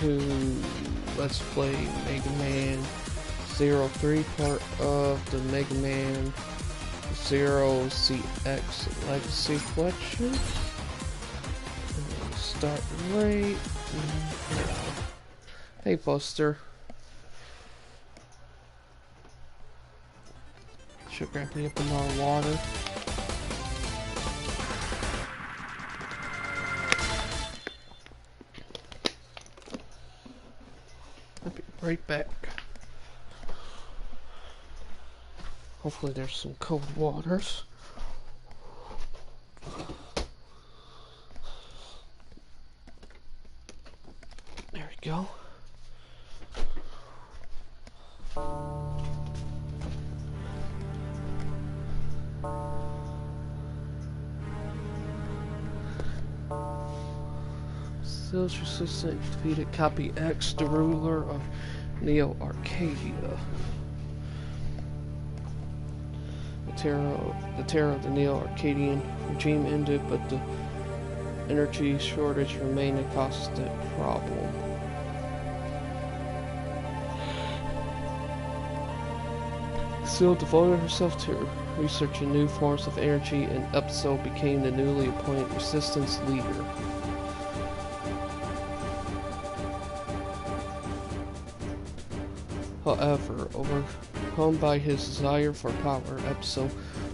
to Let's Play Megaman Zero 3, part of the Megaman Zero ZX Legacy collection. Start right now. Hey Buster. Should grab me up in our water. I'll be right back. Hopefully there's some cold waters. There we go. Sales resistant defeated Copy X, the ruler of Neo Arcadia. The terror of the Neo Arcadian regime ended, but the energy shortage remained a constant problem. Seal devoted herself to researching new forms of energy, and Epso became the newly appointed resistance leader. However, overcome by his desire for power, Epso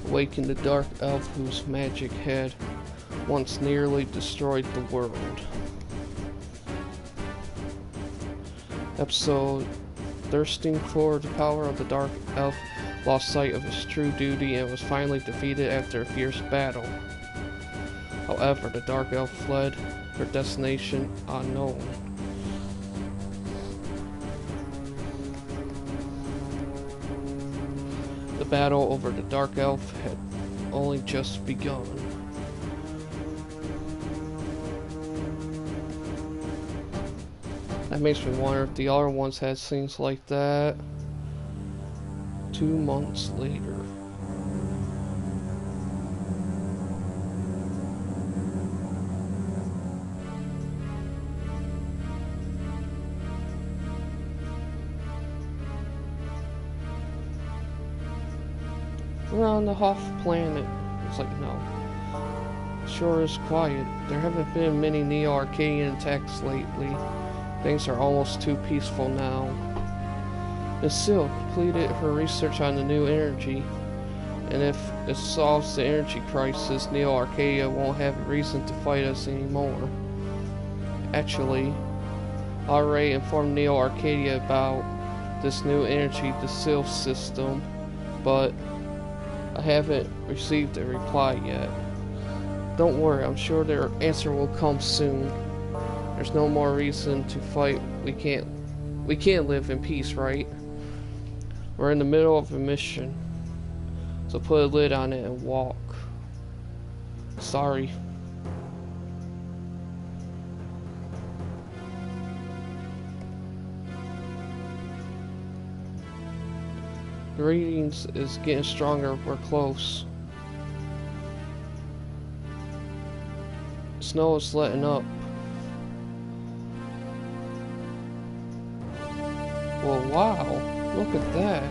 awakened the Dark Elf whose magic had once nearly destroyed the world. Epso, thirsting for the power of the Dark Elf, lost sight of his true duty and was finally defeated after a fierce battle. However, the Dark Elf fled, her destination unknown. The battle over the Dark Elf had only just begun. That makes me wonder if the other ones had scenes like that 2 months later. Around the Hoth planet. It's like, no. Sure is quiet. There haven't been many Neo-Arcadian attacks lately. Things are almost too peaceful now. Ms. Seal completed her research on the new energy, and if it solves the energy crisis, Neo-Arcadia won't have a reason to fight us anymore. Actually, I already informed Neo-Arcadia about this new energy, the Seal system, but I haven't received a reply yet. Don't worry, I'm sure their answer will come soon. There's no more reason to fight. We can't live in peace, right? We're in the middle of a mission, so put a lid on it and walk. Sorry. The readings is getting stronger. We're close. Snow is letting up. Well, wow. Look at that.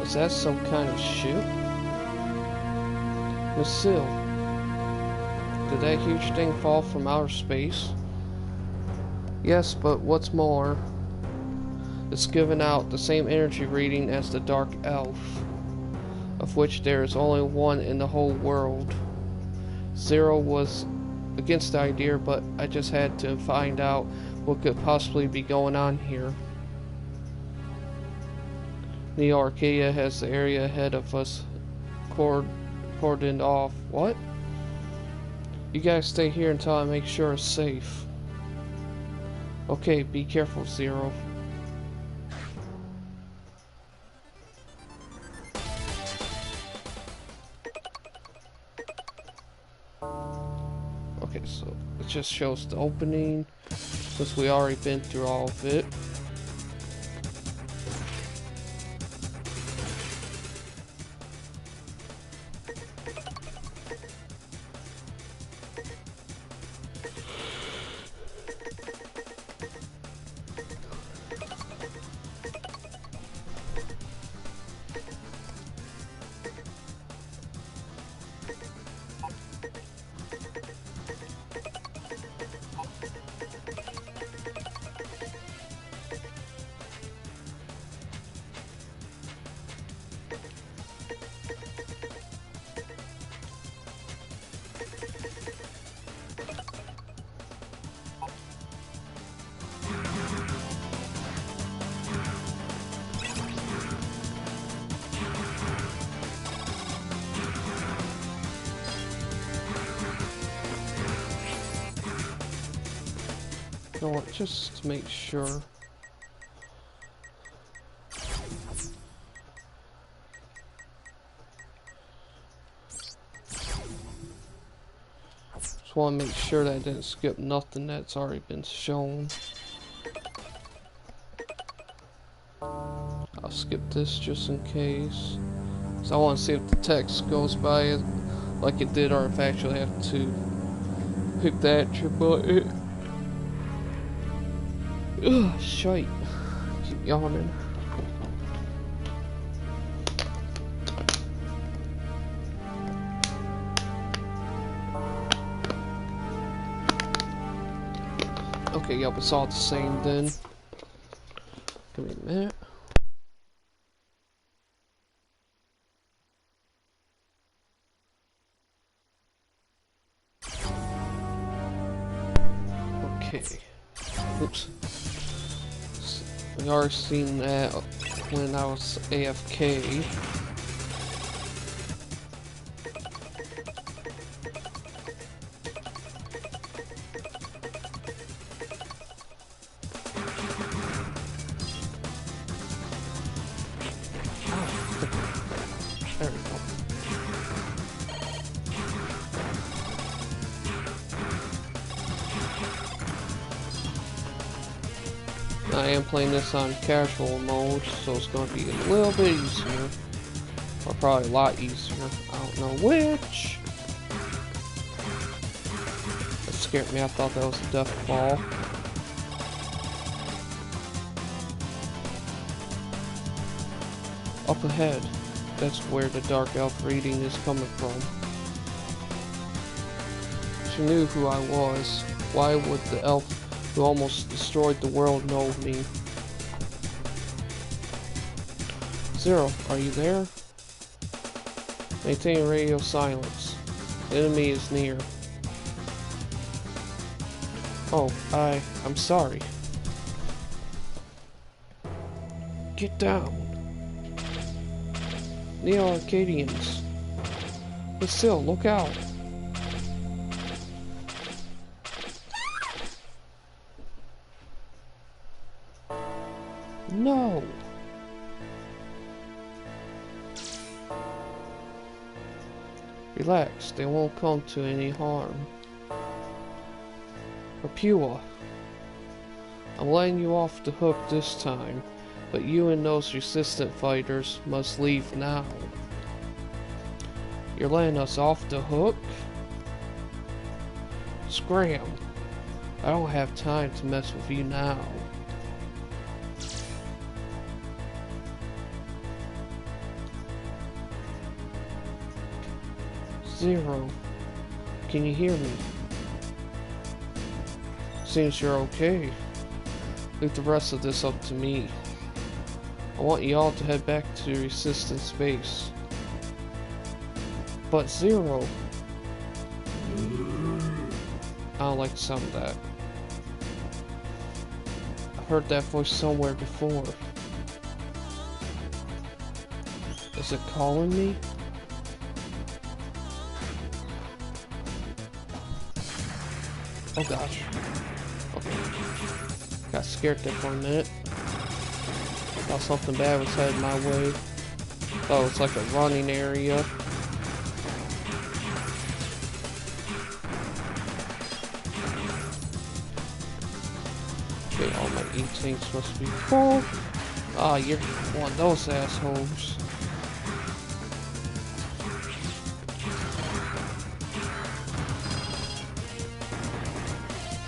Is that some kind of ship? Miss Seal. Did that huge thing fall from outer space? Yes, but what's more, it's given out the same energy reading as the Dark Elf, of which there is only one in the whole world. Zero was against the idea, but I just had to find out what could possibly be going on here. Neo Arcadia has the area ahead of us cordoned off. What? You guys stay here until I make sure it's safe. Okay, be careful, Zero. Okay, so it just shows the opening, since we already been through all of it. know what, just to make sure. Just want to make sure that I didn't skip nothing that's already been shown. I'll skip this just in case. So I want to see if the text goes by it like it did, or if I actually have to pick the attribute button. Ugh, shite. Keep yawning. Okay, yep, it's all the same then. Give me a minute. Okay. Oops. We already seen that when I was AFK. There we go. I am playing this on casual mode, so it's going to be a little bit easier. Or probably a lot easier. I don't know which. That scared me. I thought that was a death ball. Up ahead. That's where the dark elf reading is coming from. She knew who I was. Why would the elf who almost destroyed the world know me? Zero, are you there? Maintain radio silence. The enemy is near. Oh, I'm sorry. Get down. Neo-Arcadians. But still, look out. No. Relax, they won't come to any harm. Rapua, I'm letting you off the hook this time, but you and those resistant fighters must leave now. You're letting us off the hook? Scram! I don't have time to mess with you now. Zero, can you hear me? Seems you're okay. Leave the rest of this up to me. I want you all to head back to Resistance Base. But Zero... I don't like the sound of that. I've heard that voice somewhere before. Is it calling me? Oh gosh. Okay. Got scared there for a minute. Thought something bad was headed my way. Oh, it's like a running area. Okay, all my E-tanks must be full. Ah, you're one of those assholes.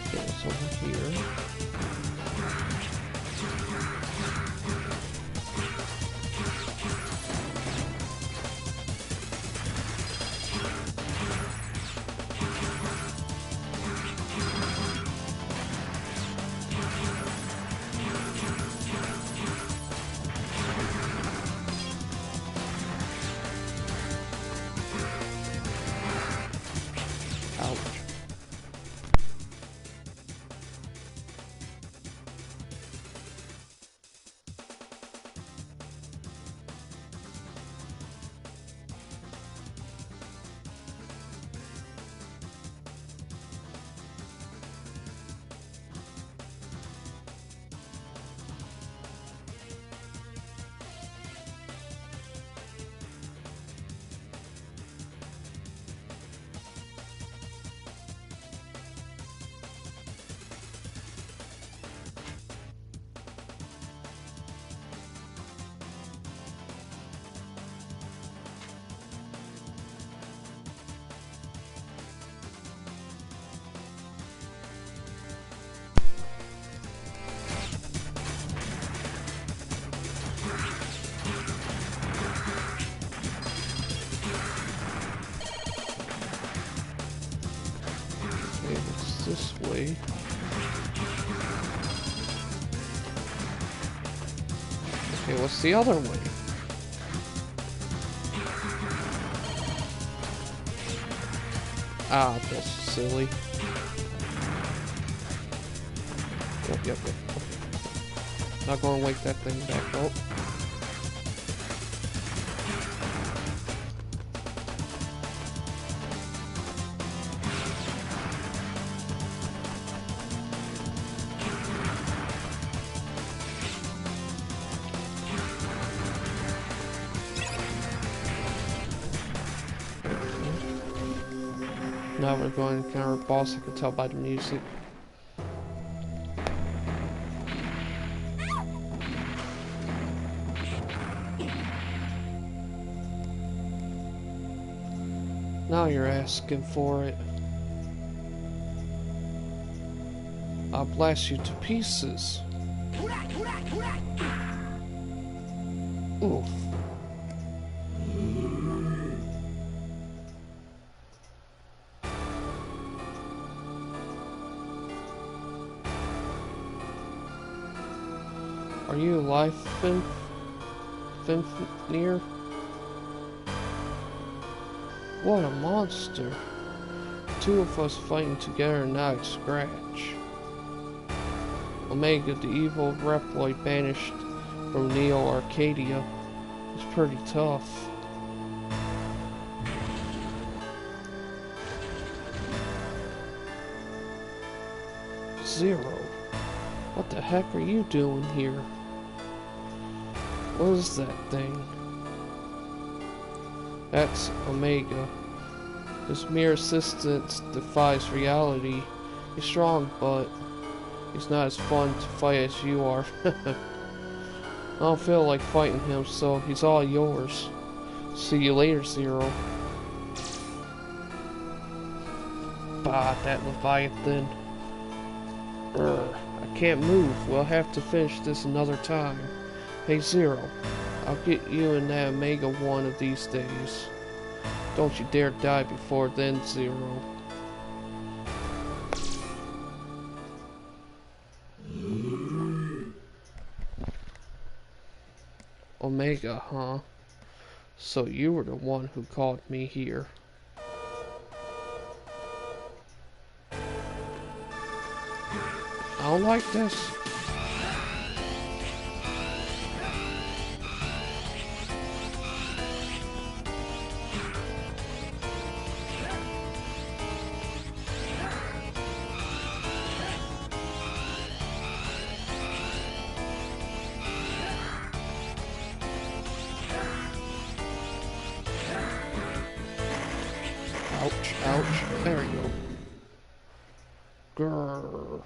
Okay, it's over here. this way. Okay, what's the other way? Ah, that's silly. Oh, yep. Okay. Not gonna wake that thing back up. Now we're going to encounter a boss, I can tell by the music. Now you're asking for it. I'll blast you to pieces. Oof. Are you alive, Finneer? What a monster. Two of us fighting together and now it's Scratch. Omega, the evil Reploid banished from Neo Arcadia, is pretty tough. Zero. What the heck are you doing here? What is that thing? That's Omega. His mere assistance defies reality. He's strong, but he's not as fun to fight as you are. I don't feel like fighting him, so he's all yours. See you later, Zero. Bah, that Leviathan. I can't move. We'll have to finish this another time. Hey, Zero. I'll get you in that Omega one of these days. Don't you dare die before then, Zero. Omega, huh? So you were the one who called me here. I don't like this. Ouch, ouch. There you go. Grrr.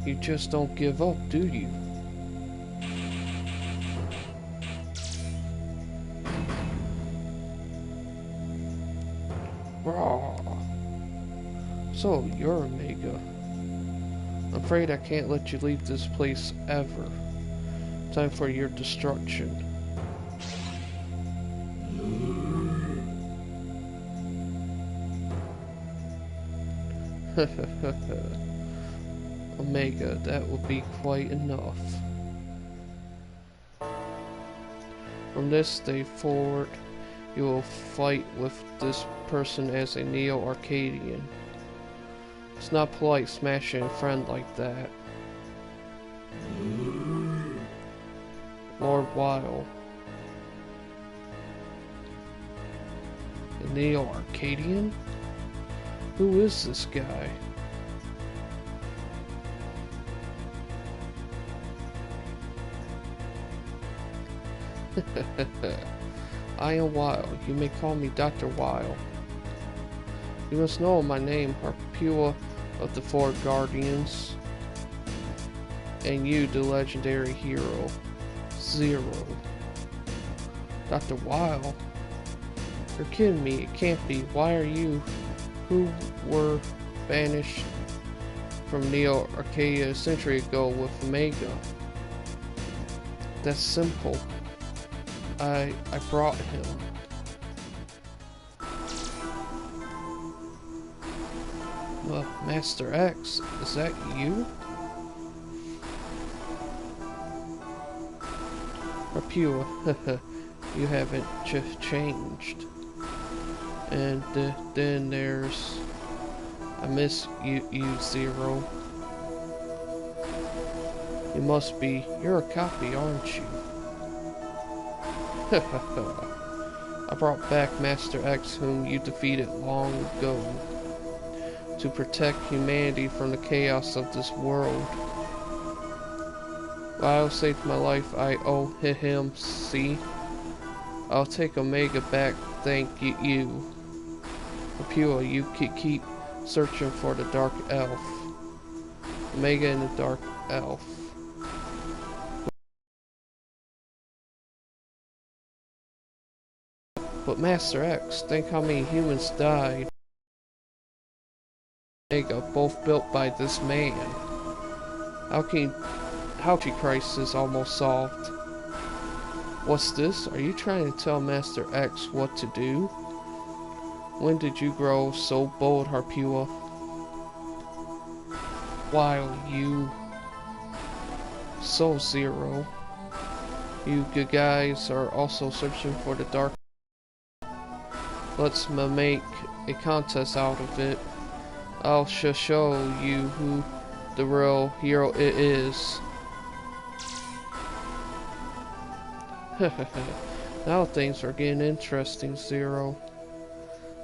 You just don't give up, do you? Raw. So, you're Omega. I'm afraid I can't let you leave this place ever. Time for your destruction. Omega, that will be quite enough. From this day forward, you will fight with this person as a Neo-Arcadian. It's not polite smashing a friend like that. Lord Weil. A Neo-Arcadian? Who is this guy? I am Weil. You may call me Dr. Weil. You must know my name, Harpua of the Four Guardians. And you, the legendary hero, Zero. Dr. Weil? You're kidding me, it can't be. Why are you, who were banished from Neo Arcadia a century ago with Omega? That's simple. I brought him. Master X, is that you? Rapua, you haven't changed. And then there's... I miss you, Zero. You must be... You're a copy, aren't you? I brought back Master X, whom you defeated long ago, to protect humanity from the chaos of this world. Lyle saved my life, I owe him, see? I'll take Omega back, thank you. Rapua, you keep searching for the Dark Elf. Omega and the Dark Elf. But Master X, think how many humans died. Omega, both built by this man. How crisis almost solved. What's this? Are you trying to tell Master X what to do? When did you grow so bold, Rapua? While you... So Zero. You good guys are also searching for the Dark. Let's make a contest out of it. I'll show you who the real hero it is. Now things are getting interesting, Zero.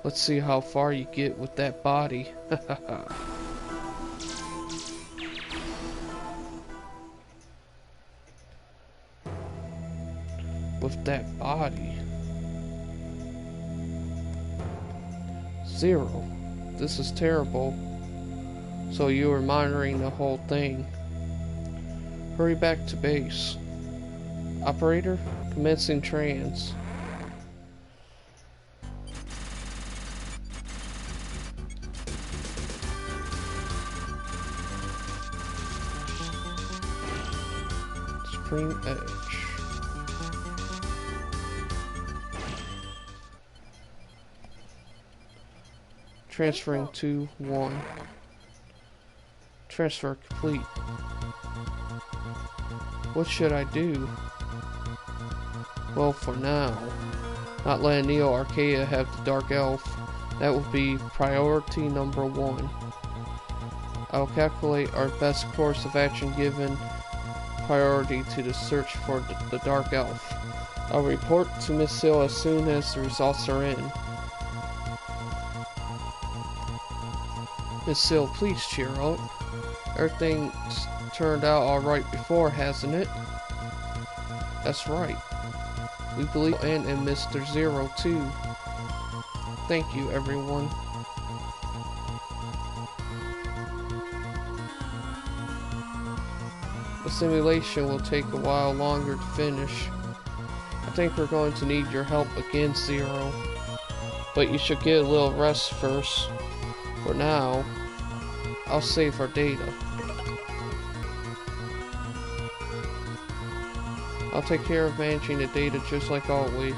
Let's see how far you get with that body. With that body. Zero, this is terrible. So you were monitoring the whole thing. Hurry back to base. Operator, commencing trans. Supreme Edge. Transferring to 1. Transfer complete. What should I do? Well, for now, not letting Neo Archaea have the Dark Elf. That will be priority number 1. I'll calculate our best course of action given priority to the search for the Dark Elf. I'll report to Miss Seal as soon as the results are in. Miss Seal, please cheer up. Everything's turned out alright before, hasn't it? That's right. We believe in Mr. Zero too. Thank you, everyone. The simulation will take a while longer to finish. I think we're going to need your help again, Zero. But you should get a little rest first. For now, I'll save our data. I'll take care of managing the data just like always.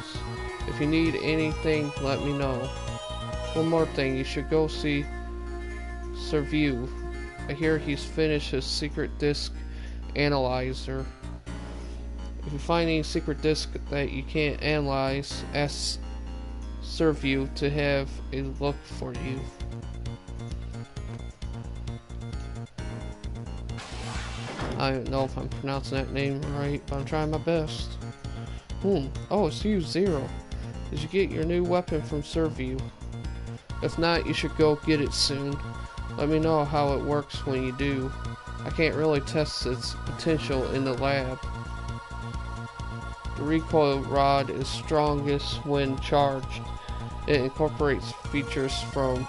If you need anything, let me know. One more thing, you should go see Servue. I hear he's finished his secret disk analyzer. If you find any secret disk that you can't analyze, ask Servue to have a look for you. I don't know if I'm pronouncing that name right, but I'm trying my best. Oh, it's you, Zero. Did you get your new weapon from Servue? If not, you should go get it soon. Let me know how it works when you do. I can't really test its potential in the lab. The recoil rod is strongest when charged. It incorporates features from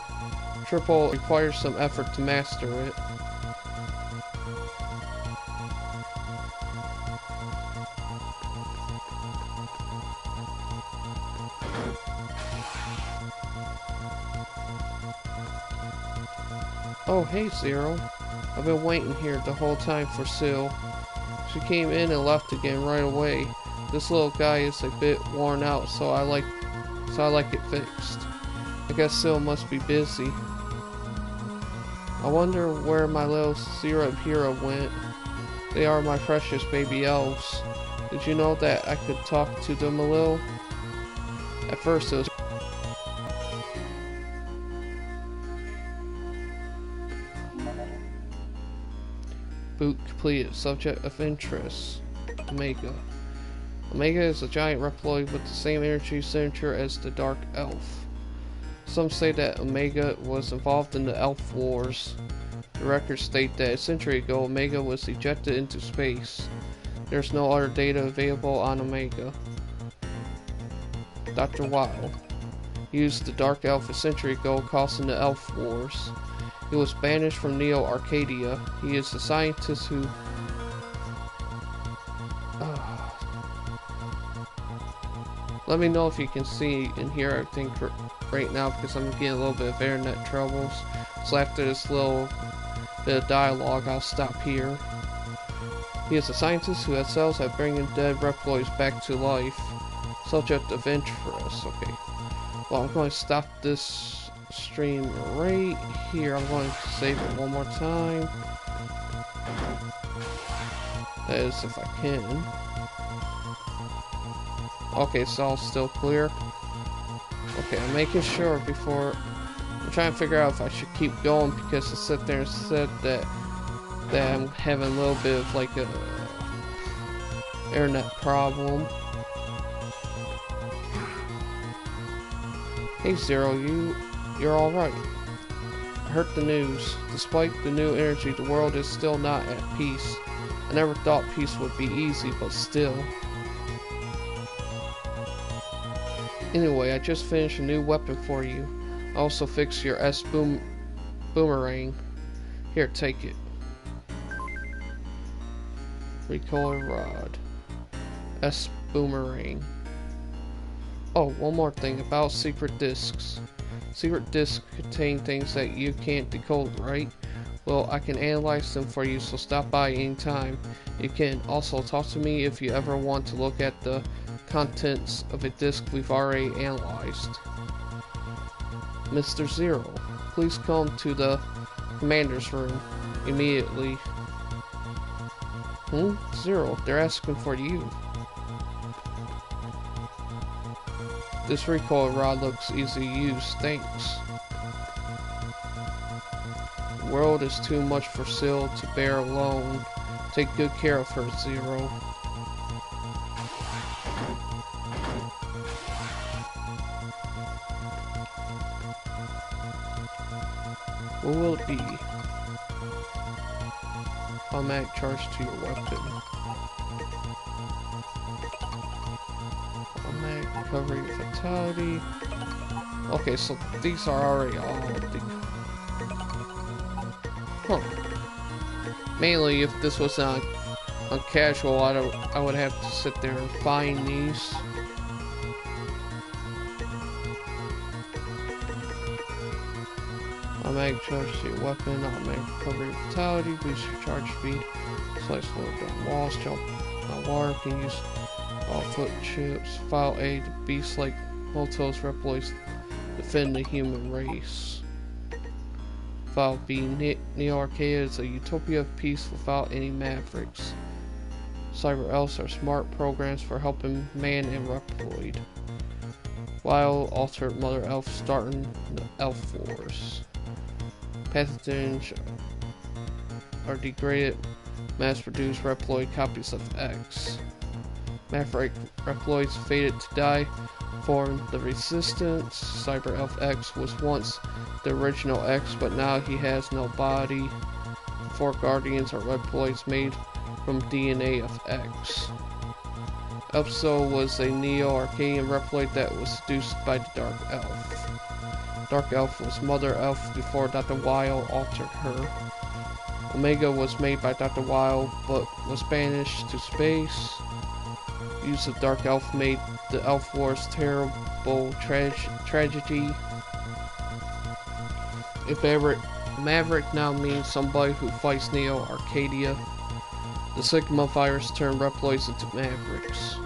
Triple. It requires some effort to master it. Oh, hey, Zero. I've been waiting here the whole time for Sil. She came in and left again right away. This little guy is a bit worn out, so I like it fixed. I guess Sil must be busy. I wonder where my little Zero Hero went. They are my precious baby elves. Did you know that I could talk to them a little? At first it was boot completed. Subject of interest. Omega. Omega is a giant Reploid with the same energy signature as the Dark Elf. Some say that Omega was involved in the Elf Wars. The records state that a century ago Omega was ejected into space. There's no other data available on Omega. Dr. Weil used the Dark Elf a century ago, causing the Elf Wars. He was banished from Neo Arcadia. He is a scientist who let me know if you can see and hear everything right now, because I'm getting a little bit of internet troubles. So after this little bit of dialogue, I'll stop here. He is a scientist who excels at bringing dead Reploids back to life. Subject of interest. Okay. Well, I'm going to stop this stream right here. I'm going to save it one more time. That is, if I can. Okay, it's all still clear. Okay, I'm making sure before. I'm trying to figure out if I should keep going, because it sit there and said that I'm having a little bit of like a internet problem. Hey Zero, you're all right. I heard the news. Despite the new energy, the world is still not at peace. I never thought peace would be easy, but still. Anyway, I just finished a new weapon for you. I also fixed your boomerang. Here, take it. Recoil rod. boomerang. Oh, one more thing about secret discs. Secret discs contain things that you can't decode, right? Well, I can analyze them for you, so stop by anytime. You can also talk to me if you ever want to look at the contents of a disk we've already analyzed. Mr. Zero, please come to the commander's room immediately. Zero, they're asking for you. This recoil rod looks easy to use, thanks. The world is too much for Sil to bear alone. Take good care of her, Zero. What will it be? Automatic charge to your weapon. Automatic recovery of fatality. Okay, so these are already all mainly if this was on casual, I would have to sit there and find these. Automatic charge to your weapon, automatic recovery of fatality, boost your charge speed, slice lower down walls, jump on water, can use all foot chips. File A, the beast-like Multos Reploids defend the human race. File B, Neo Arcadia is a utopia of peace without any mavericks. Cyber elves are smart programs for helping man and Reploid. While altered mother elf starting the elf wars. Pathogens are degraded, mass-produced Reploid copies of X. Maverick Reploids fated to die formed the Resistance. Cyber Elf X was once the original X, but now he has no body. 4 Guardians are Reploids made from DNA of X. Elpso was a Neo-Arcadian Reploid that was seduced by the Dark Elf. Dark Elf was Mother Elf before Dr. Weil altered her. Omega was made by Dr. Weil, but was banished to space. Use of Dark Elf made the Elf Wars terrible tragedy. If ever, Maverick now means somebody who fights Neo Arcadia. The Sigma virus turned Reploids into Mavericks.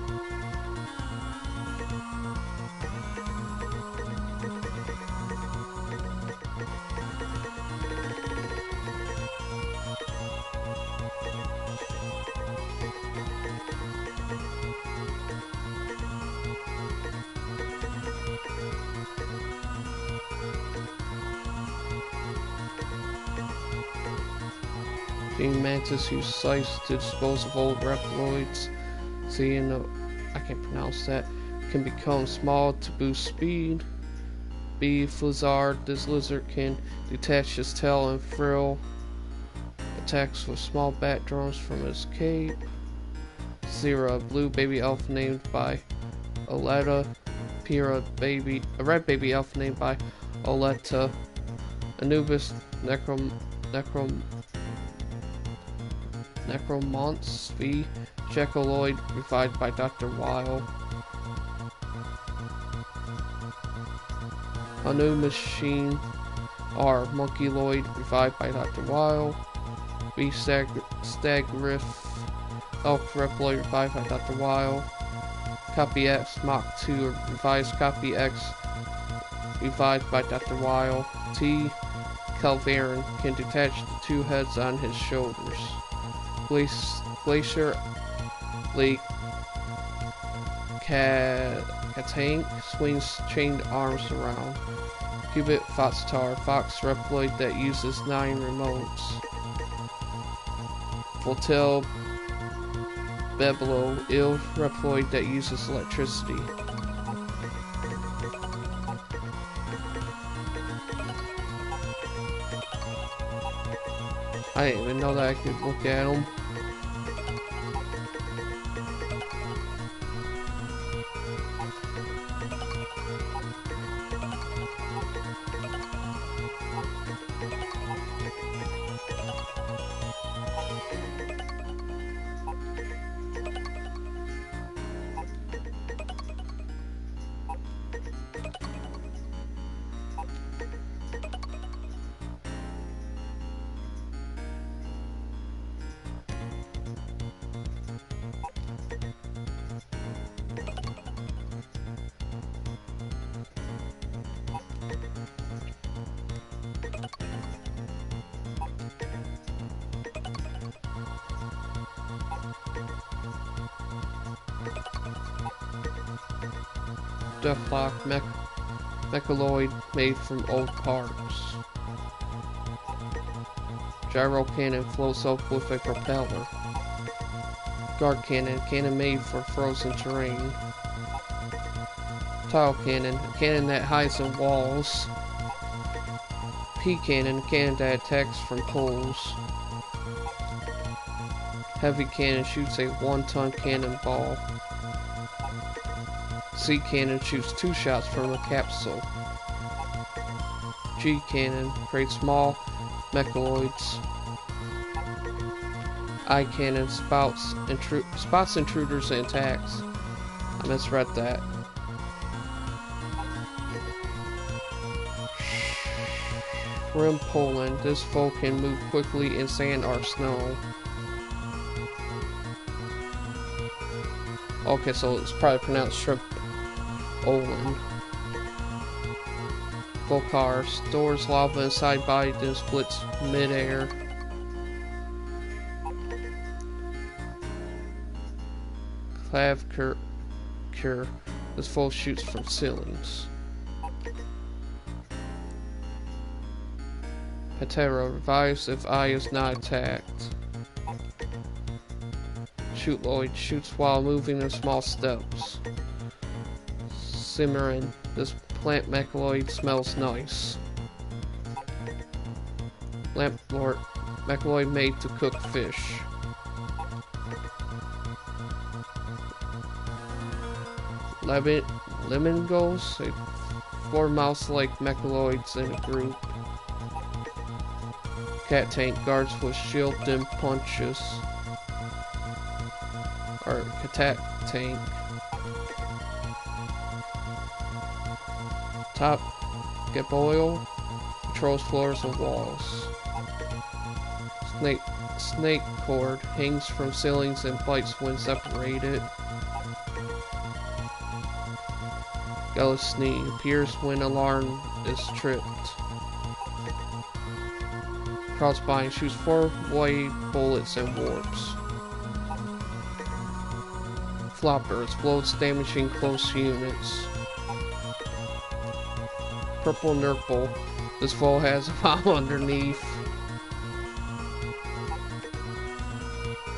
King Mantis used scythes to dispose of old Reploids. Seeing I can't pronounce that. Can become small to boost speed. B. Flizzard. This lizard can detach his tail and frill. Attacks with small bat drones from his cape. Zero. A blue baby elf named by Oleta. Pira baby. A red baby elf named by Oleta. Anubis Necromance V. Jekoloid revived by Dr. Weil. A new machine R. Monkeyloid revived by Dr. Weil. V. Stagriff Elk Reploid revived by Dr. Weil. Copy X Mach 2 revised Copy X revived by Dr. Weil. T. Calvarin can detach the two heads on his shoulders. Glacier Lake Katank swings chained arms around. Cubit Foxtar, Fox Reploid that uses 9 remotes. Voltail Beblo, Ill Reploid that uses electricity. I didn't even know that I could look at them. Deathlock Mechaloid made from old parts. Gyro cannon floats up with a propeller. Guard cannon made for frozen terrain. Tile cannon, a cannon that hides in walls. P cannon, a cannon that attacks from poles. Heavy cannon shoots a 1-ton cannonball. C cannon shoots 2 shots from a capsule. G cannon creates small mechaloids. I cannon spots intruders and attacks. I misread that. Shrimp Poland. This foe can move quickly in sand or snow. Okay, so it's probably pronounced Shrimp Poland. Volcar stores lava inside body, then splits mid-air. Clavcure. This foe shoots from ceilings. Hetero revives if I is not attacked. Shootloid shoots while moving in small steps. Cimarron. This plant mechaloid smells nice. Lamplord. Mechaloid made to cook fish. Lemongos. 4 mouse-like mechaloids in a group. Cat tank guards with shield and punches. Or cat tank. Top Gaboil controls floors and walls. snake cord hangs from ceilings and bites when separated. Legacy appears when alarm is tripped. Crossbody shoots 4 white bullets and warps. Flopper explodes, damaging close units. Purple Nurple. This foe has a bomb underneath.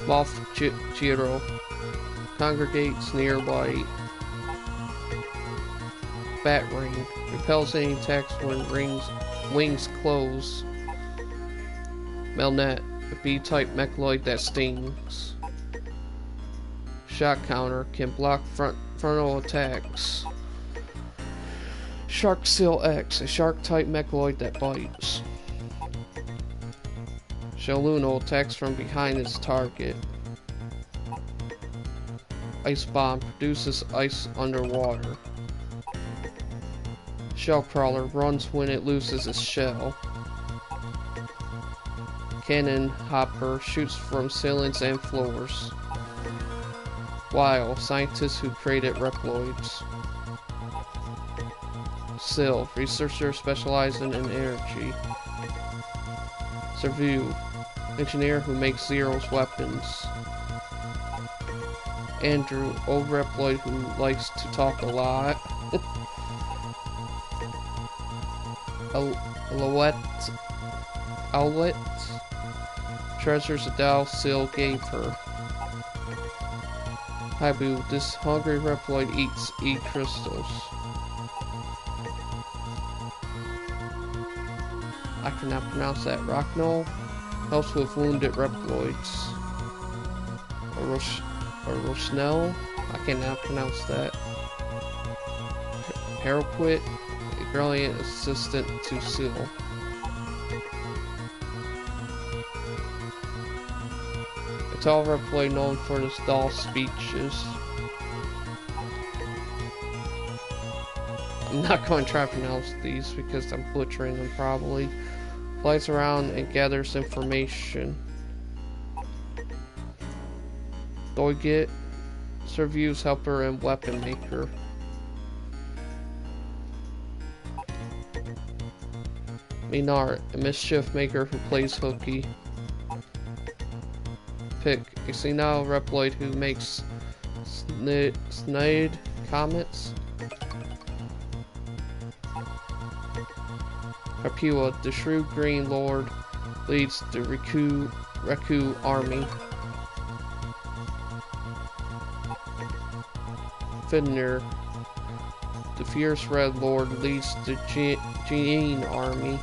Moth Jiro congregates nearby. Bat Ring repels any attacks when wings close. Melnet, a B-type mechaloid that stings. Shock Counter can block frontal attacks. Shark Seal X, a shark-type mechaloid that bites. Shalluno attacks from behind its target. Ice Bomb produces ice underwater. Shellcrawler runs when it loses its shell. Cannon Hopper shoots from ceilings and floors. Weil, scientists who created Reploids. Sil, researcher specializing in energy. Servu, engineer who makes Zero's weapons. Andrew, old Reploid who likes to talk a lot. Owlet treasures Adele Sil gave her. Habu, this hungry Reploid eats E-crystals. I cannot pronounce that. Rocknol helps with wounded Reploids. Roshnell, I cannot pronounce that. Paraquit, a brilliant assistant to Sil. A tall Reploid known for his dull speeches. I'm not going to try to pronounce these because I'm butchering them probably. Flies around and gathers information. Doiget, Servu's helper and weapon maker. Minar, a mischief maker who plays hooky. Pick, a senile Reploid who makes snide comments. Harpua, the shrewd green lord, leads the Reku army. Fidner, the fierce red lord, leads the Jean army.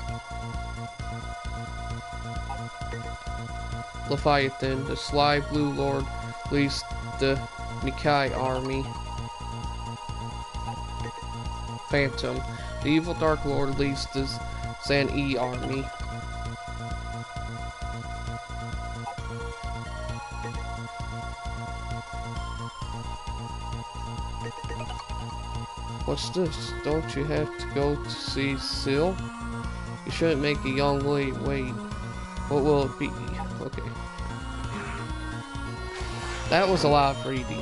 Leviathan, the sly blue lord, leads the Mikai army. Phantom, the evil dark lord, leads the Zan-E army. What's this? Don't you have to go to see Sil? You shouldn't make a young lady wait. What will it be? Okay. That was a lot of reading.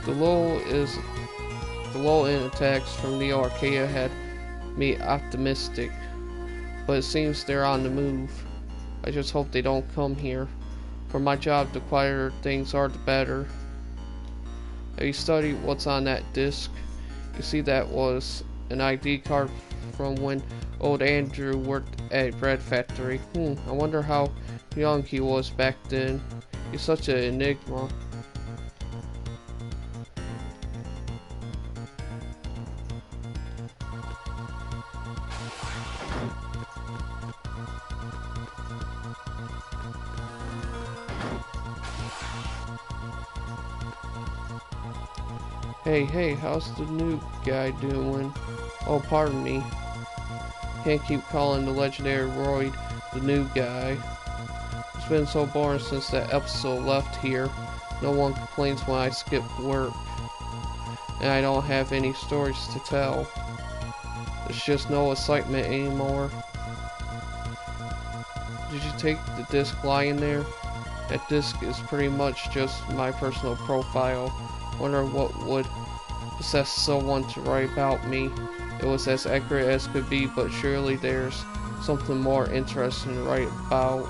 The lull in attacks from the Archaea had me optimistic, but it seems they're on the move. I just hope they don't come here. For my job, the quieter things are, the better. Have you studied what's on that disc? You see, that was an ID card from when old Andrew worked at Bread Factory. I wonder how young he was back then. He's such an enigma. Hey, how's the new guy doing? Oh, pardon me. Can't keep calling the legendary Roy the new guy. It's been so boring since that episode left here. No one complains when I skip work. And I don't have any stories to tell. There's just no excitement anymore. Did you take the disc lying there? That disc is pretty much just my personal profile. Wonder what would possess someone to write about me. It was as accurate as could be, but surely there's something more interesting to write about.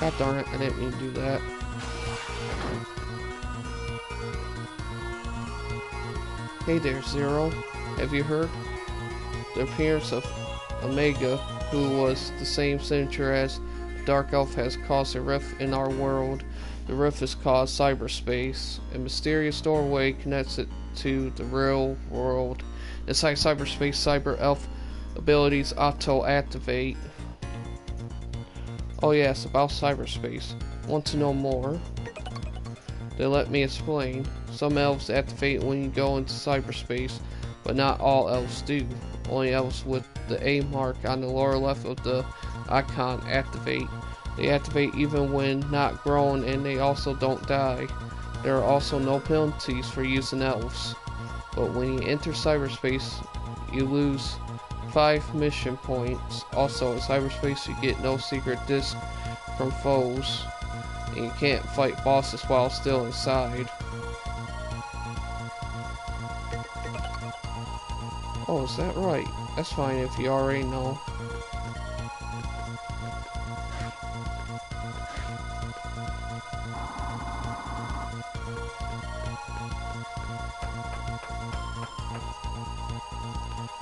God darn it, I didn't mean to do that. Hey there, Zero. Have you heard? The appearance of Omega, who was the same signature as the Dark Elf, has caused a rift in our world. The rift is called cyberspace. A mysterious doorway connects it to the real world. Inside cyberspace, Cyber Elf abilities auto-activate. Oh yes, about cyberspace. Want to know more? Then let me explain. Some elves activate when you go into cyberspace, but not all elves do. Only elves with the A mark on the lower left of the icon activate. They activate even when not grown, and they also don't die. There are also no penalties for using elves. But when you enter cyberspace, you lose 5 mission points. Also, in cyberspace, you get no secret disc from foes, and you can't fight bosses while still inside. Oh, is that right? That's fine if you already know.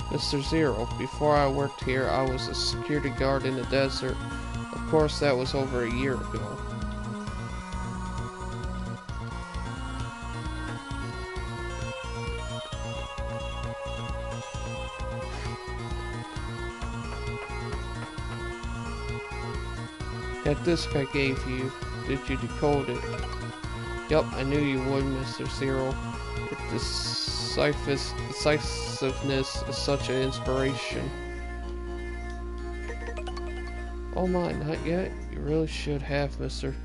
Mr. Zero, before I worked here, I was a security guard in the desert. Of course, that was over a year ago. That disc I gave you, did you decode it? Yup, I knew you would, Mr. Zero. Decisiveness is such an inspiration. Oh my, not yet? You really should have, Mr.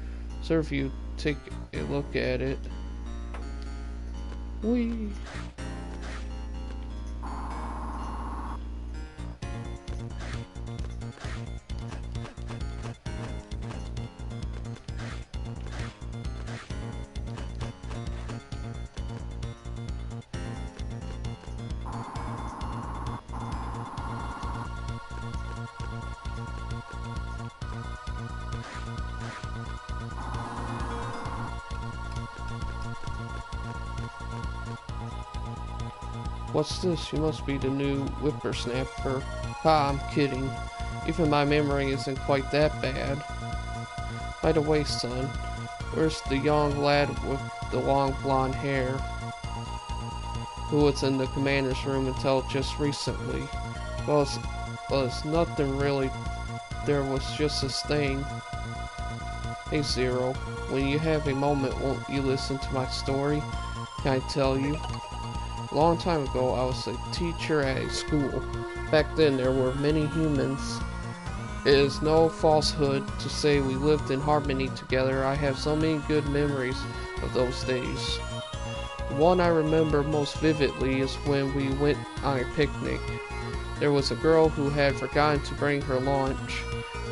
Serve you take a look at it. Whee! What's this? You must be the new whippersnapper. Ha, I'm kidding. Even my memory isn't quite that bad. By the way, son, where's the young lad with the long blonde hair who was in the commander's room until just recently? Well, it's nothing really. There was just this thing. Hey, Zero, when you have a moment, won't you listen to my story? Can I tell you? A long time ago, I was a teacher at a school. Back then, there were many humans. It is no falsehood to say we lived in harmony together. I have so many good memories of those days. The one I remember most vividly is when we went on a picnic. There was a girl who had forgotten to bring her lunch,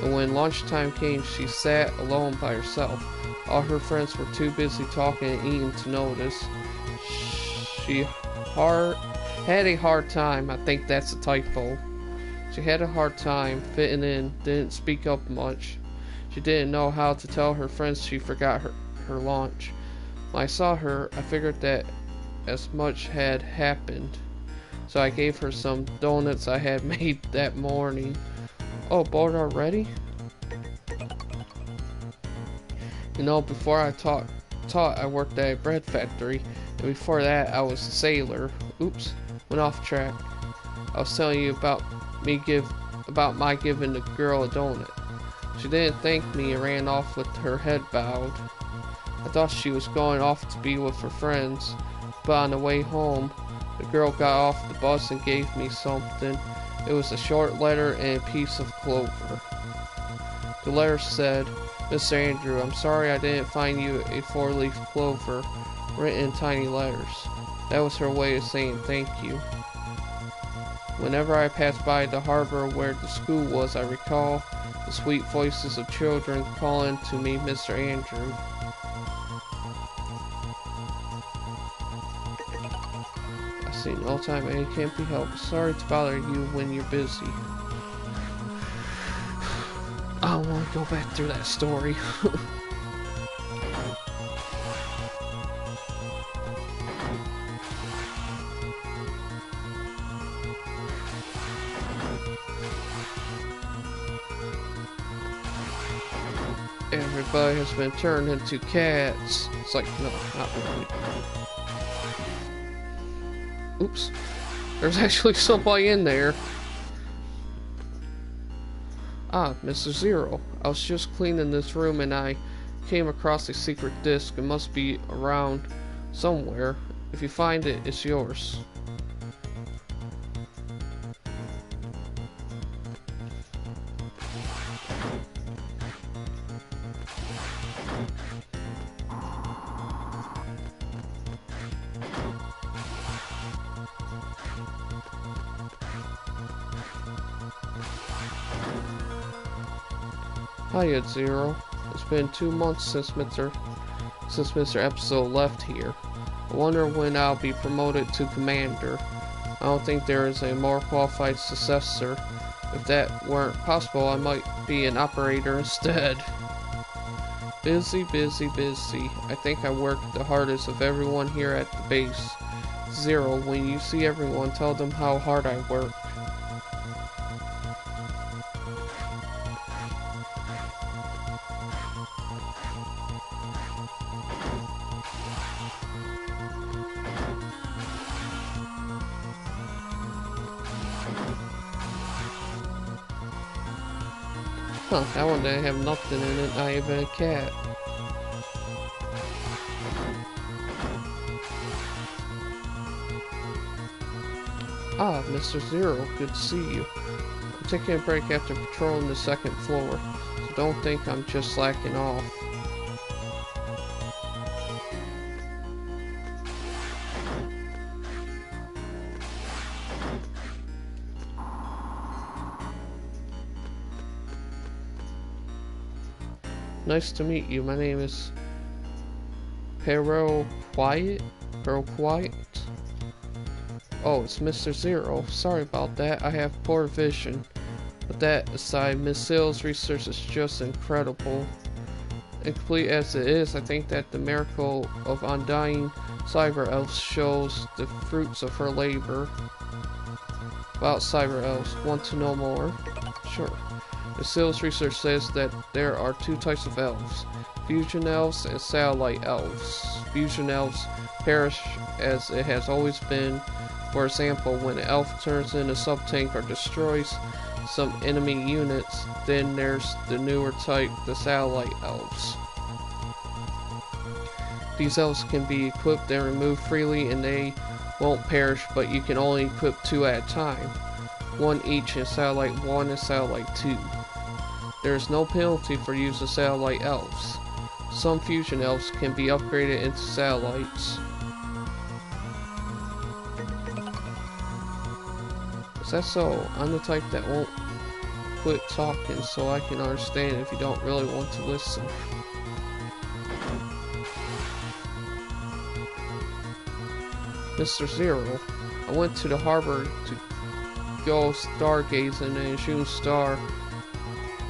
and when lunchtime came, she sat alone by herself. All her friends were too busy talking and eating to notice. She had a hard time. I think that's a typo. She had a hard time fitting in, didn't speak up much. She didn't know how to tell her friends she forgot her lunch. When I saw her, I figured that as much had happened. So I gave her some donuts I had made that morning. Oh, bored already? You know, before I taught, I worked at a bread factory. And before that, I was a sailor. Oops, went off track. I was telling you about my giving the girl a donut. She didn't thank me and ran off with her head bowed. I thought she was going off to be with her friends, But on the way home, the girl got off the bus and gave me something. It was a short letter and a piece of clover. The letter said, "Mr. Andrew, I'm sorry I didn't find you a 4-leaf clover," written in tiny letters. That was her way of saying thank you. Whenever I pass by the harbor where the school was, I recall the sweet voices of children calling to me Mr. Andrew. I see no time and it can't be helped. Sorry to bother you when you're busy. I don't want to go back through that story. Everybody has been turned into cats. It's like, no, not really. Oops. There's actually somebody in there. Ah, Mr. Zero. I was just cleaning this room and I came across a secret disc. It must be around somewhere. If you find it, it's yours. Hiya, Zero. It's been 2 months since Mr. Episode left here. I wonder when I'll be promoted to Commander. I don't think there is a more qualified successor. If that weren't possible, I might be an operator instead. Busy, busy, busy. I think I work the hardest of everyone here at the base. Zero, when you see everyone, tell them how hard I work. Huh, that one didn't have nothing in it, not even a cat. Ah, Mr. Zero, good to see you. I'm taking a break after patrolling the 2nd floor, so don't think I'm just slacking off. Nice to meet you. My name is Pero Quiet? Oh, it's Mr. Zero. Sorry about that. I have poor vision. But that aside, Miss Sale's research is just incredible. Incomplete as it is, I think that the miracle of undying cyber elves shows the fruits of her labor. About cyber elves, want to know more? Sure. Miss Sale's research says that there are 2 types of elves, fusion elves and satellite elves. Fusion elves perish as it has always been. For example, when an elf turns in a sub-tank or destroys some enemy units, then there's the newer type, the satellite elves. These elves can be equipped and removed freely and they won't perish, but you can only equip 2 at a time. 1 each in Satellite 1 and Satellite 2. There is no penalty for using satellite elves. Some fusion elves can be upgraded into satellites. Is that so? I'm the type that won't quit talking so I can understand if you don't really want to listen. Mr. Zero, I went to the harbor to go stargazing and a shooting star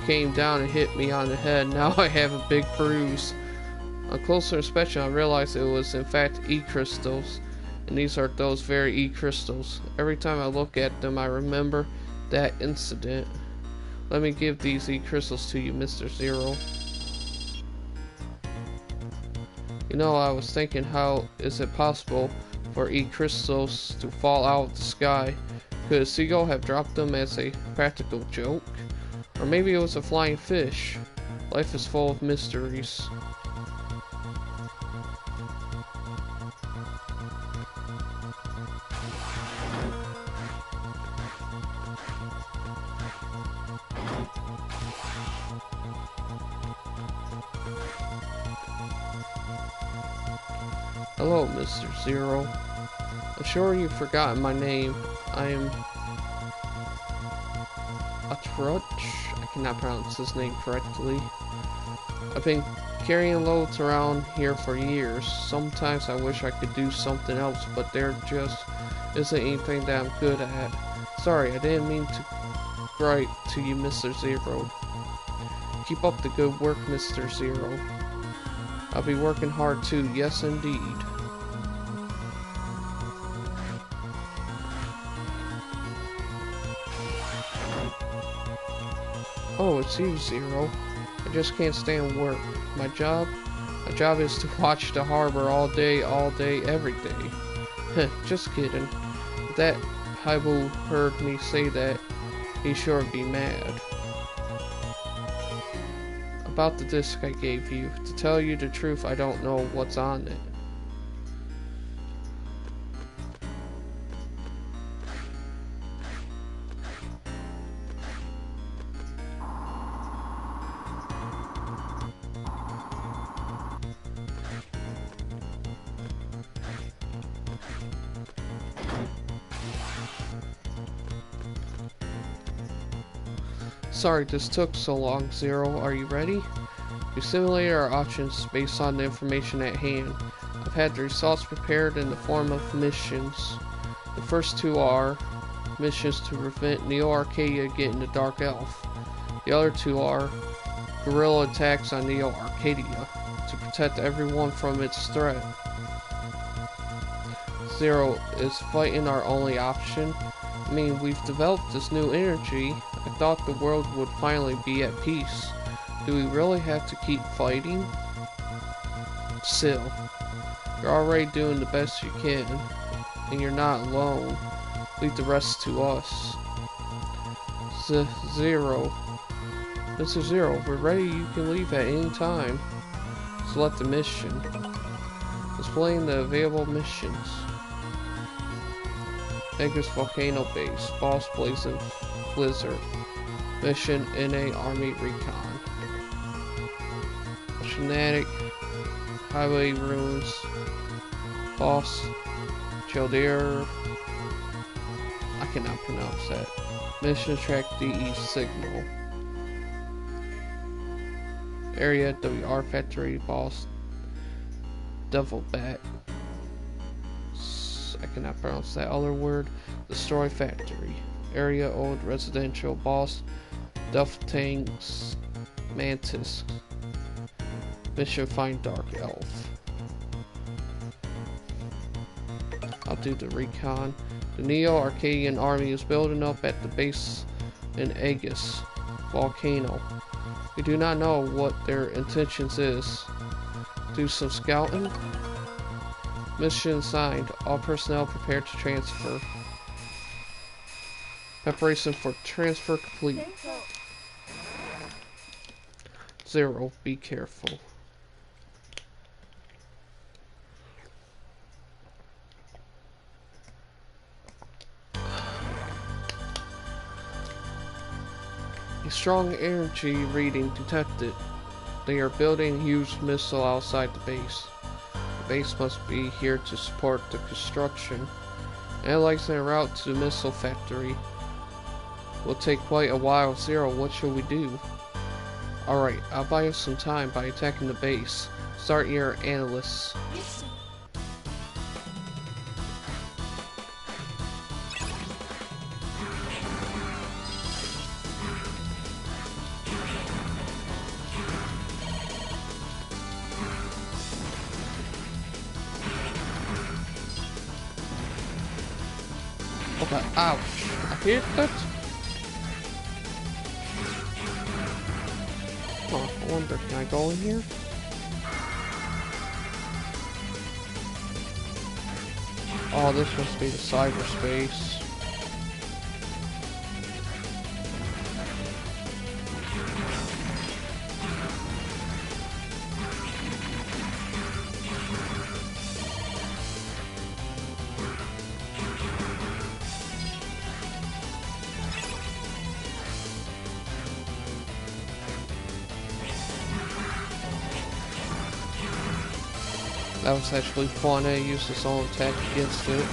came down and hit me on the head. Now I have a big bruise. On closer inspection, I realized it was in fact E-crystals, and these are those very E-crystals. Every time I look at them, I remember that incident. Let me give these E-crystals to you, Mr. Zero. You know, I was thinking, how is it possible for E-crystals to fall out of the sky? Could a seagull have dropped them as a practical joke? Or maybe it was a flying fish. Life is full of mysteries. Hello, Mr. Zero. I'm sure you've forgotten my name. I am Atrutch. I cannot pronounce his name correctly. I've been carrying loads around here for years. Sometimes I wish I could do something else, but there just isn't anything that I'm good at. Sorry, I didn't mean to gripe to you, Mr. Zero. Keep up the good work, Mr. Zero. I'll be working hard too, yes indeed. Oh, it's you, Zero. I just can't stand work. My job is to watch the harbor all day, every day. Just kidding. If that Haibu heard me say that, he'd sure be mad. About the disc I gave you. To tell you the truth, I don't know what's on it. Sorry this took so long, Zero. Are you ready? We simulated our options based on the information at hand. I've had the results prepared in the form of missions. The first two are missions to prevent Neo Arcadia getting the Dark Elf. The other two are guerrilla attacks on Neo Arcadia to protect everyone from its threat. Zero, is fighting our only option? I mean, we've developed this new energy. I thought the world would finally be at peace. Do we really have to keep fighting? Still, you're already doing the best you can, and you're not alone. Leave the rest to us. Zero. Mr. Zero, we're ready. You can leave at any time. Select the mission. Displaying the available missions. Mega's Volcano Base. Boss Blazing Blizzard. Mission NA Army Recon. Fanatic. Highway Ruins. Boss. Chaldear. I cannot pronounce that. Mission Track DE Signal. Area WR Factory. Boss. Devil Bat. I cannot pronounce that other word. Destroy Factory. Area Old Residential. Boss. Duff Tanks. Mantis. Mission Find Dark Elf. I'll do the recon. The Neo Arcadian army is building up at the base in Aegis Volcano. We do not know what their intentions is. Do some scouting. Mission signed. All personnel prepared to transfer. Preparation for transfer complete. Zero, be careful. A strong energy reading detected. They are building a huge missile outside the base. The base must be here to support the construction. Analyzing en route to the missile factory will take quite a while. Zero, what should we do? Alright, I'll buy you some time by attacking the base. Start your analysts. Okay, ouch. I hit that. Oh, I wonder, can I go in here? Oh, this must be the cyberspace. That was actually fun. I used his own attack against it.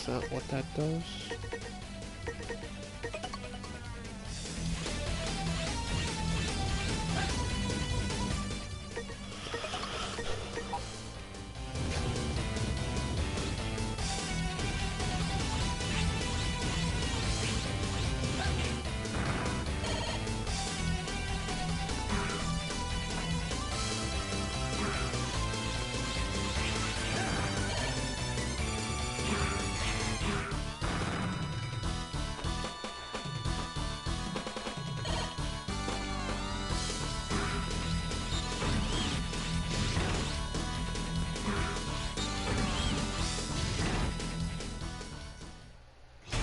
That's not what that does.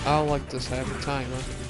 I don't like this every time, huh?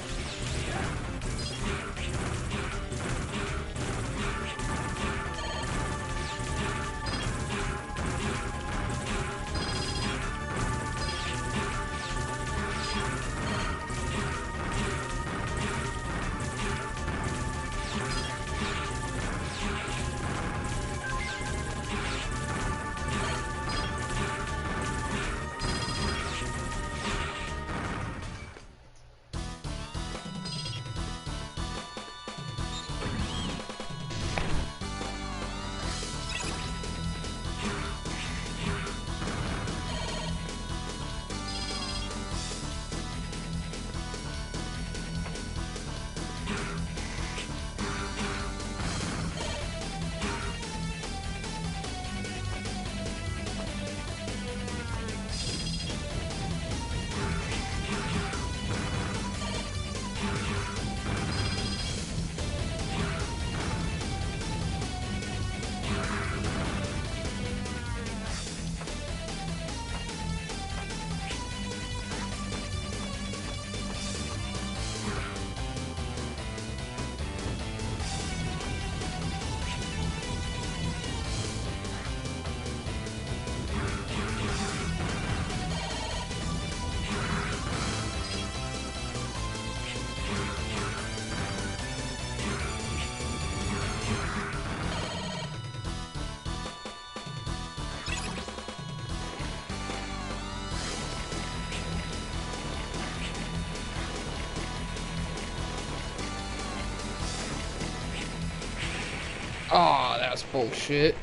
Aw, that's bullshit.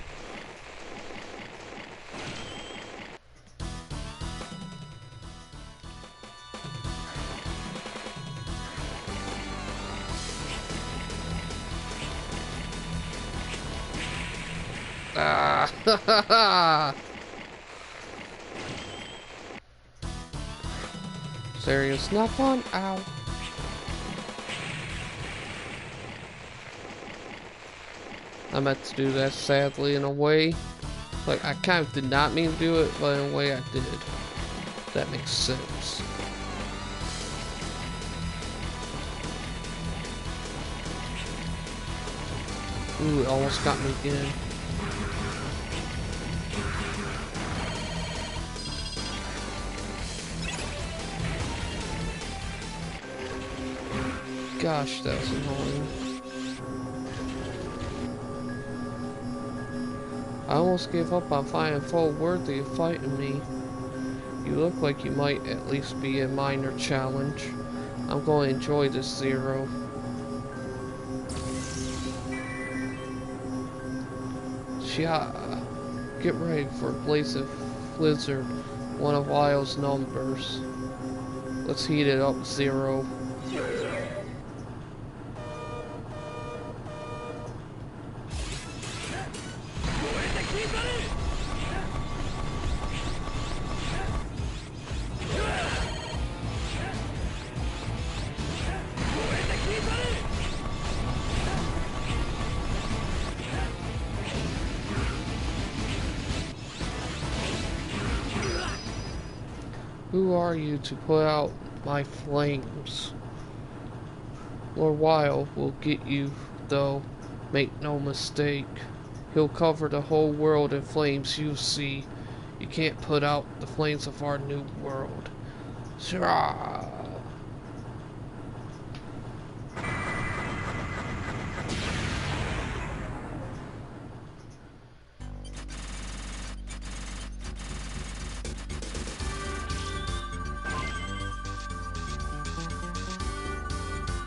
Ah, serious, not fun. Ow. I meant to do that, sadly, in a way. Like, I kind of did not mean to do it, but in a way I did. That makes sense. Ooh, it almost got me again. Gosh, that was annoying. I almost gave up on finding foe worthy of fighting me. You look like you might at least be a minor challenge. I'm going to enjoy this, Zero. Yeah, get ready for a blaze of blizzard, one of Lyle's numbers. Let's heat it up, Zero. Who are you to put out my flames? Lord Weil will get you, though. Make no mistake. He'll cover the whole world in flames, you see. You can't put out the flames of our new world. Shra!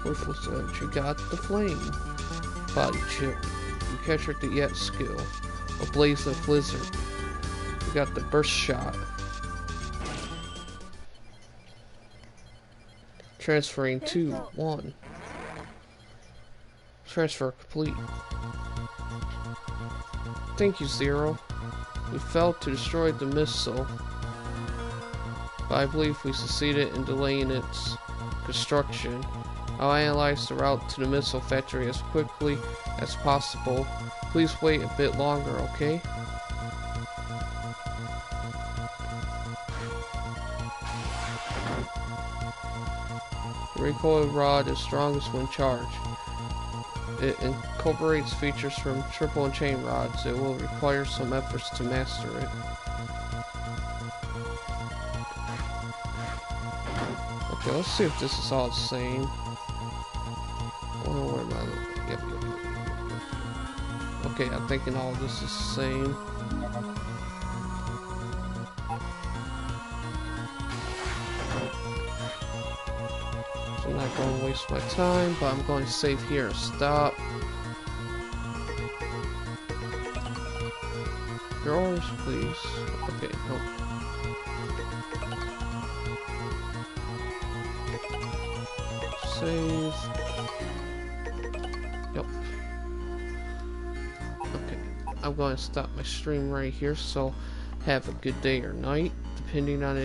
Worthless edge, you got the flame. Body chip. You captured the yet skill. A blaze of blizzard. You got the burst shot. Transferring 2, 1. Transfer complete. Thank you, Zero. We failed to destroy the missile, but I believe we succeeded in delaying its construction. I'll analyze the route to the missile factory as quickly as possible. Please wait a bit longer, okay? The recoil rod is strongest when charged. It incorporates features from triple and chain rods. It will require some efforts to master it. Okay, let's see if this is all the same. Where am I? Yep. Okay, I'm thinking all this is the same. So I'm not going to waste my time, but I'm going to save here and stop. Your orders, please. Okay, no. Save. Yep. Okay, I'm going to stop my stream right here, so have a good day or night, depending on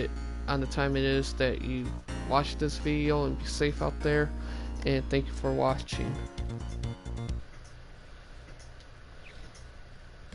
the time it is that you watch this video, and be safe out there, and thank you for watching.